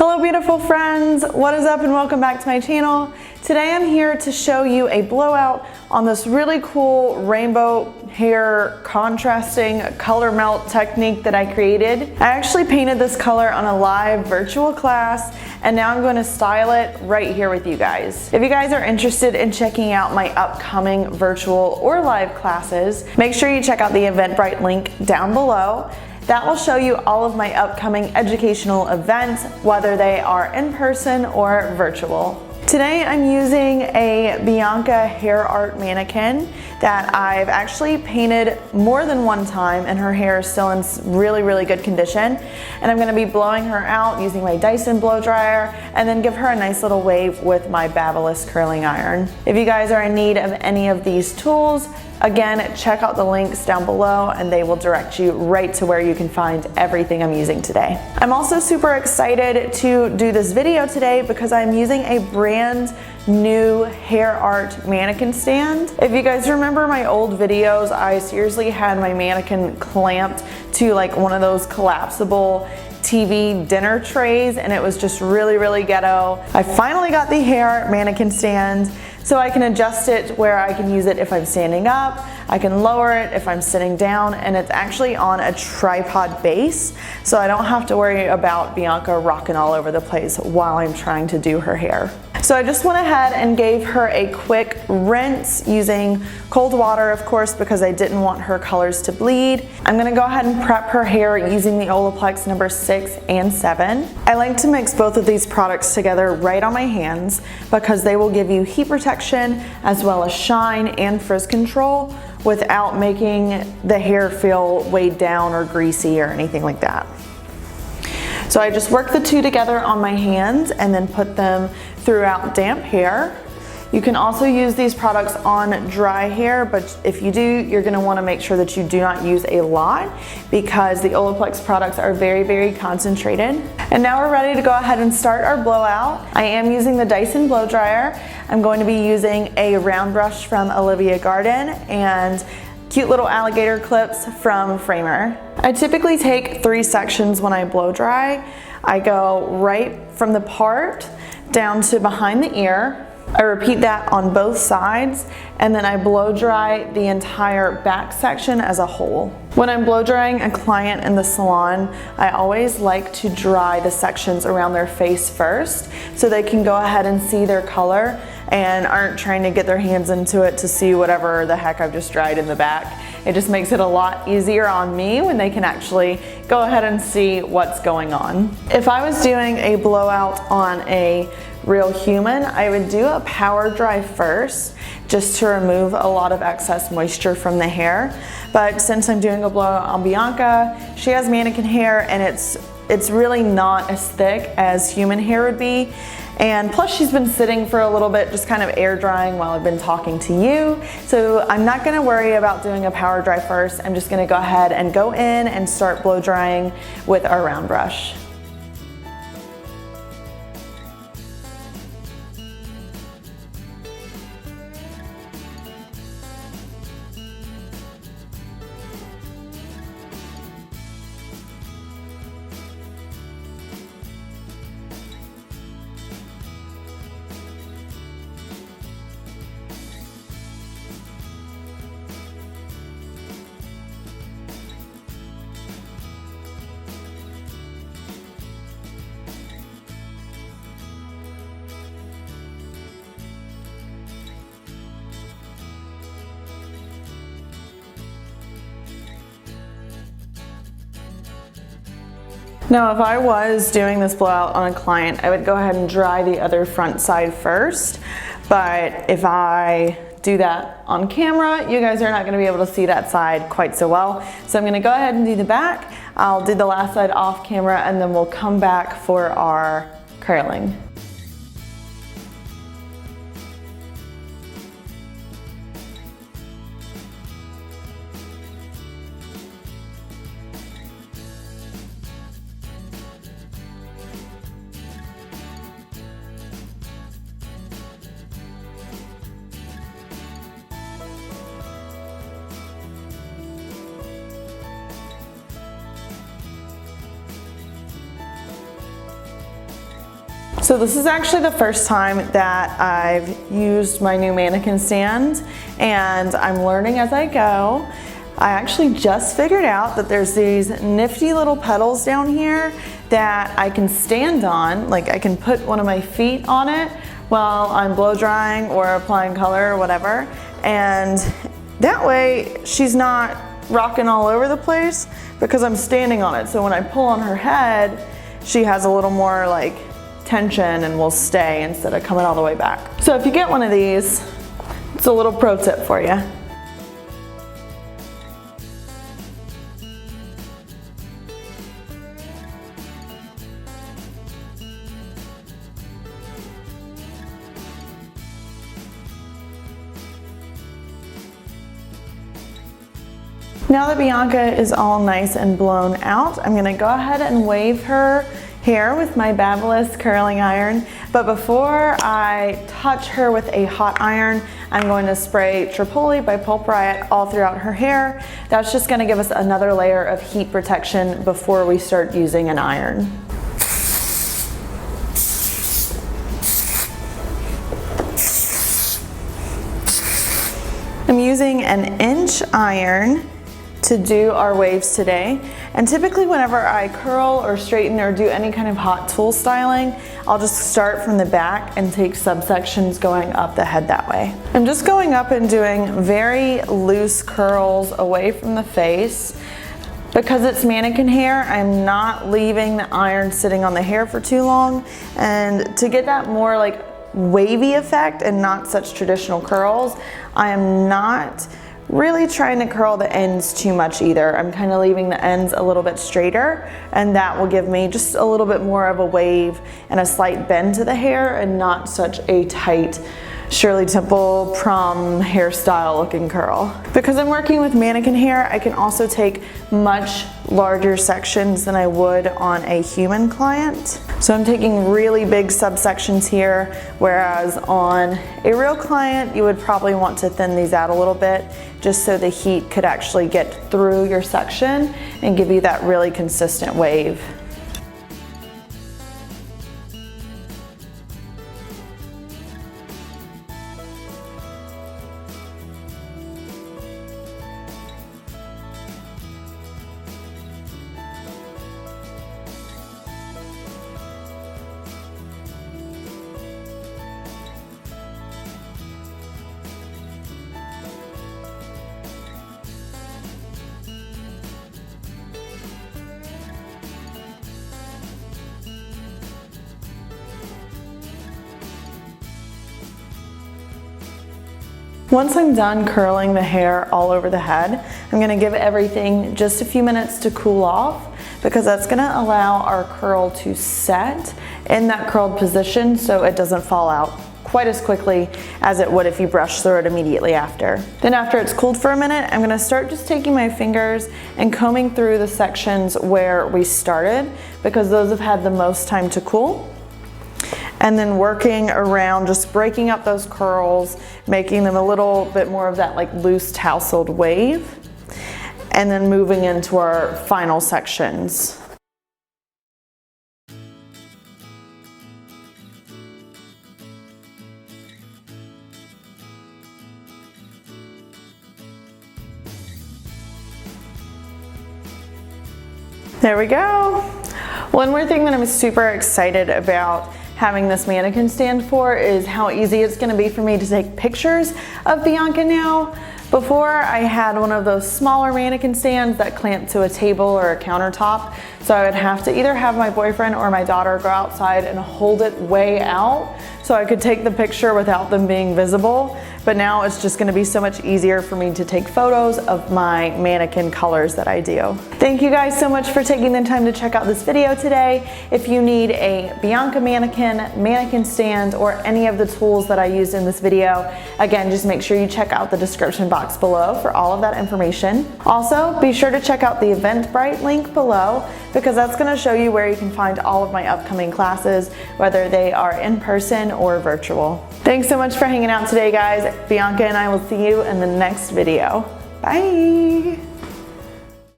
Hello beautiful friends, what is up and welcome back to my channel. Today I'm here to show you a blowout on this really cool rainbow hair contrasting color melt technique that I created. I actually painted this color on a live virtual class and now I'm going to style it right here with you guys. If you guys are interested in checking out my upcoming virtual or live classes, make sure you check out the Eventbrite link down below. That will show you all of my upcoming educational events, whether they are in person or virtual. Today I'm using a Bianca hair art mannequin that I've actually painted more than one time and her hair is still in really good condition. And I'm going to be blowing her out using my Dyson blow dryer and then give her a nice little wave with my Babyliss curling iron. If you guys are in need of any of these tools, again, check out the links down below and they will direct you right to where you can find everything I'm using today. I'm also super excited to do this video today because I'm using a brand new hair art mannequin stand. If you guys remember my old videos, I seriously had my mannequin clamped to like one of those collapsible TV dinner trays and it was just really ghetto. I finally got the hair art mannequin stand so I can adjust it where I can use it if I'm standing up, I can lower it if I'm sitting down, and it's actually on a tripod base so I don't have to worry about Bianca rocking all over the place while I'm trying to do her hair. So I just went ahead and gave her a quick rinse using cold water, of course, because I didn't want her colors to bleed. I'm gonna go ahead and prep her hair using the Olaplex number 6 and 7. I like to mix both of these products together right on my hands because they will give you heat protection as well as shine and frizz control without making the hair feel weighed down or greasy or anything like that. So I just work the two together on my hands and then put them throughout damp hair. You can also use these products on dry hair, but if you do, you're gonna wanna make sure that you do not use a lot because the Olaplex products are very concentrated. And now we're ready to go ahead and start our blowout. I am using the Dyson blow dryer. I'm going to be using a round brush from Olivia Garden and cute little alligator clips from Framer. I typically take 3 sections when I blow dry. I go right from the part down to behind the ear. I repeat that on both sides and then I blow dry the entire back section as a whole. When I'm blow drying a client in the salon, I always like to dry the sections around their face first so they can go ahead and see their color and aren't trying to get their hands into it to see whatever the heck I've just dried in the back. It just makes it a lot easier on me when they can actually go ahead and see what's going on. If I was doing a blowout on a real human, I would do a power dry first just to remove a lot of excess moisture from the hair. But since I'm doing a blowout on Bianca, she has mannequin hair and it's really not as thick as human hair would be. And plus she's been sitting for a little bit just kind of air drying while I've been talking to you. So I'm not gonna worry about doing a power dry first. I'm just gonna go ahead and go in and start blow drying with our round brush. Now, if I was doing this blowout on a client, I would go ahead and dry the other front side first. But if I do that on camera, you guys are not gonna be able to see that side quite so well. So I'm gonna go ahead and do the back. I'll do the last side off camera and then we'll come back for our curling. So this is actually the first time that I've used my new mannequin stand, and I'm learning as I go. I actually just figured out that there's these nifty little pedals down here that I can stand on. Like I can put one of my feet on it while I'm blow drying or applying color or whatever. And that way she's not rocking all over the place because I'm standing on it. So when I pull on her head, she has a little more like tension and will stay instead of coming all the way back. So if you get one of these, it's a little pro tip for you. Now that Bianca is all nice and blown out, I'm gonna go ahead and wave her hair with my Babyliss curling iron. But before I touch her with a hot iron, I'm going to spray Tripoli by Pulp Riot all throughout her hair. That's just gonna give us another layer of heat protection before we start using an iron. I'm using an inch iron to do our waves today. And typically whenever I curl or straighten or do any kind of hot tool styling, I'll just start from the back and take subsections going up the head that way. I'm just going up and doing very loose curls away from the face. Because it's mannequin hair, I'm not leaving the iron sitting on the hair for too long. And to get that more like wavy effect and not such traditional curls, I am not really trying to curl the ends too much either. I'm kind of leaving the ends a little bit straighter, and that will give me just a little bit more of a wave and a slight bend to the hair and not such a tight Shirley Temple prom hairstyle looking curl. Because I'm working with mannequin hair, I can also take much larger sections than I would on a human client. So I'm taking really big subsections here, whereas on a real client, you would probably want to thin these out a little bit just so the heat could actually get through your section and give you that really consistent wave. Once I'm done curling the hair all over the head, I'm gonna give everything just a few minutes to cool off, because that's gonna allow our curl to set in that curled position so it doesn't fall out quite as quickly as it would if you brush through it immediately after. Then after it's cooled for a minute, I'm gonna start just taking my fingers and combing through the sections where we started, because those have had the most time to cool. And then working around, just breaking up those curls, making them a little bit more of that like loose tousled wave, and then moving into our final sections. There we go. One more thing that I'm super excited about having this mannequin stand for is how easy it's gonna be for me to take pictures of Bianca now. Before, I had one of those smaller mannequin stands that clamped to a table or a countertop, so I would have to either have my boyfriend or my daughter go outside and hold it way out so I could take the picture without them being visible. But now it's just gonna be so much easier for me to take photos of my mannequin colors that I do. Thank you guys so much for taking the time to check out this video today. If you need a Bianca mannequin stand, or any of the tools that I used in this video, again, just make sure you check out the description box below for all of that information. Also, be sure to check out the Eventbrite link below, because that's gonna show you where you can find all of my upcoming classes, whether they are in person or virtual. Thanks so much for hanging out today, guys. Bianca and I will see you in the next video. Bye.